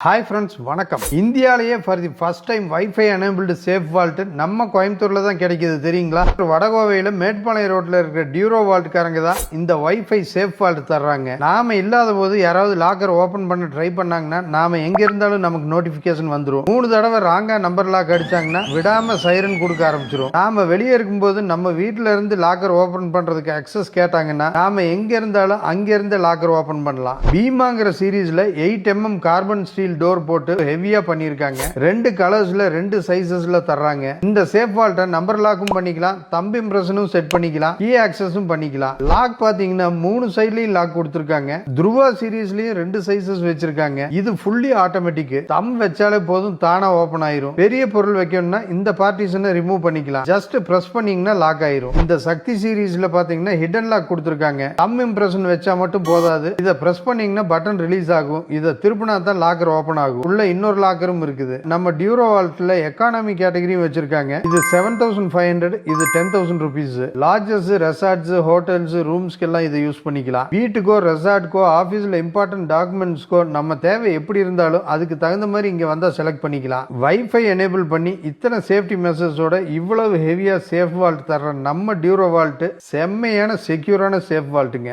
Hi friends, வணக்கம். இந்தியாவிலேயே for the first time wifi enabled safe vault நம்ம கோயம்புத்தூர்ல தான் கிடைக்குது தெரியுங்களா? வடகோவையில் மேட்பாளையம் ரோட்ல இருக்கிற டியூரோ வால்ட்காரங்க தான் இந்த வைஃபை சேஃப் வால்ட் தர்றாங்க. நாம இல்லாத போது யாராவது லாக்கர் ஓபன் பண்ண ட்ரை பண்ணாங்கன்னா நாம எங்க இருந்தாலும் நமக்கு நோட்டிபிகேஷன் வந்துடும். 3 தடவை ராங்கா நம்பர் லாக் அடிச்சாங்கன்னா விடாம சைரன் கொடுக்க ஆரம்பிச்சிடும். நாம வெளியே இருக்கும்போது நம்ம வீட்டுல இருந்து லாக்கர் ஓபன் பண்றதுக்கு அக்சஸ் கேட்டாங்கன்னா நாம எங்க இருந்தாலும் அங்க இருந்து லாக்கர் ஓபன் பண்ணலாம். பீமாங்கிற சீரீஸ்ல 8mm கார்பன் ஸ்டீல் டோர் போட்டு ஹெவியா பண்ணிருக்காங்க. 2 கலர்ஸ்ல 2 சைஸஸ்ல தர்றாங்க. இந்த சேஃப் வால்ட்ட நம்பர் லாக்கும் பண்ணிக்கலாம், தம்பி இம்ப்ரெஷனும் செட் பண்ணிக்கலாம், கீ ஆக்சஸும் பண்ணிக்கலாம். லாக் பாத்தீங்கன்னா 3 சைட்லயும் லாக் கொடுத்திருக்காங்க. துருவா சீரீஸ்லயும் 2 சைஸஸ் வச்சிருக்காங்க. இது ஃபுல்லி ஆட்டோமேட்டிக். தம் வச்சாலே போதும் தானா ஓபன் ஆயிரும். பெரிய பொருள் வைக்கணும்னா இந்த பார்ட்டிஷனை ரிமூவ் பண்ணிக்கலாம். ஜஸ்ட் பிரஸ் பண்ணீங்கன்னா லாக் ஆயிரும். இந்த சக்தி சீரீஸ்ல பாத்தீங்கன்னா ஹிடன் லாக் கொடுத்திருக்காங்க. தம் இம்ப்ரெஷன் வச்சா மட்டும் போதாது, இதை பிரஸ் பண்ணீங்கன்னா பட்டன் ரிலீஸ் ஆகும். இதை திருப்பினா தான் லாக்கர் ஓபன் ஆகும். உள்ள இன்னொரு லாக்கரும் இருக்குது. நம்ம டியூரோ வால்ட்ல எக்கானமி கேட்டகரியும் வச்சிருக்காங்க. இது 7500, இது 10,000 rupees. லாட்ஜஸ், ரெசார்ட்ஸ், ஹோட்டல்ஸ், ரூம்ஸ்க்கு எல்லாம் இதை யூஸ் பண்ணிக்கலாம். வீட்டுக்கோ ரெசார்ட்க்கோ ஆபீஸ்ல இம்பார்ட்டன்ட் டாக்குமெண்ட்ஸ்க்கோ நம்ம தேவை எப்படி இருந்தாலும் அதுக்கு தகுந்த மாதிரி இங்க வந்தா செலக்ட் பண்ணிக்கலாம். வைஃபை எனேபிள் பண்ணி இத்தனை சேஃப்டி மெசேஜோட இவ்வளவு ஹெவியா சேஃப் வால்ட் தர்ற நம்ம டியூரோ வால்ட் செம்மையான செக்யூரான சேஃப் வால்ட்டுங்க.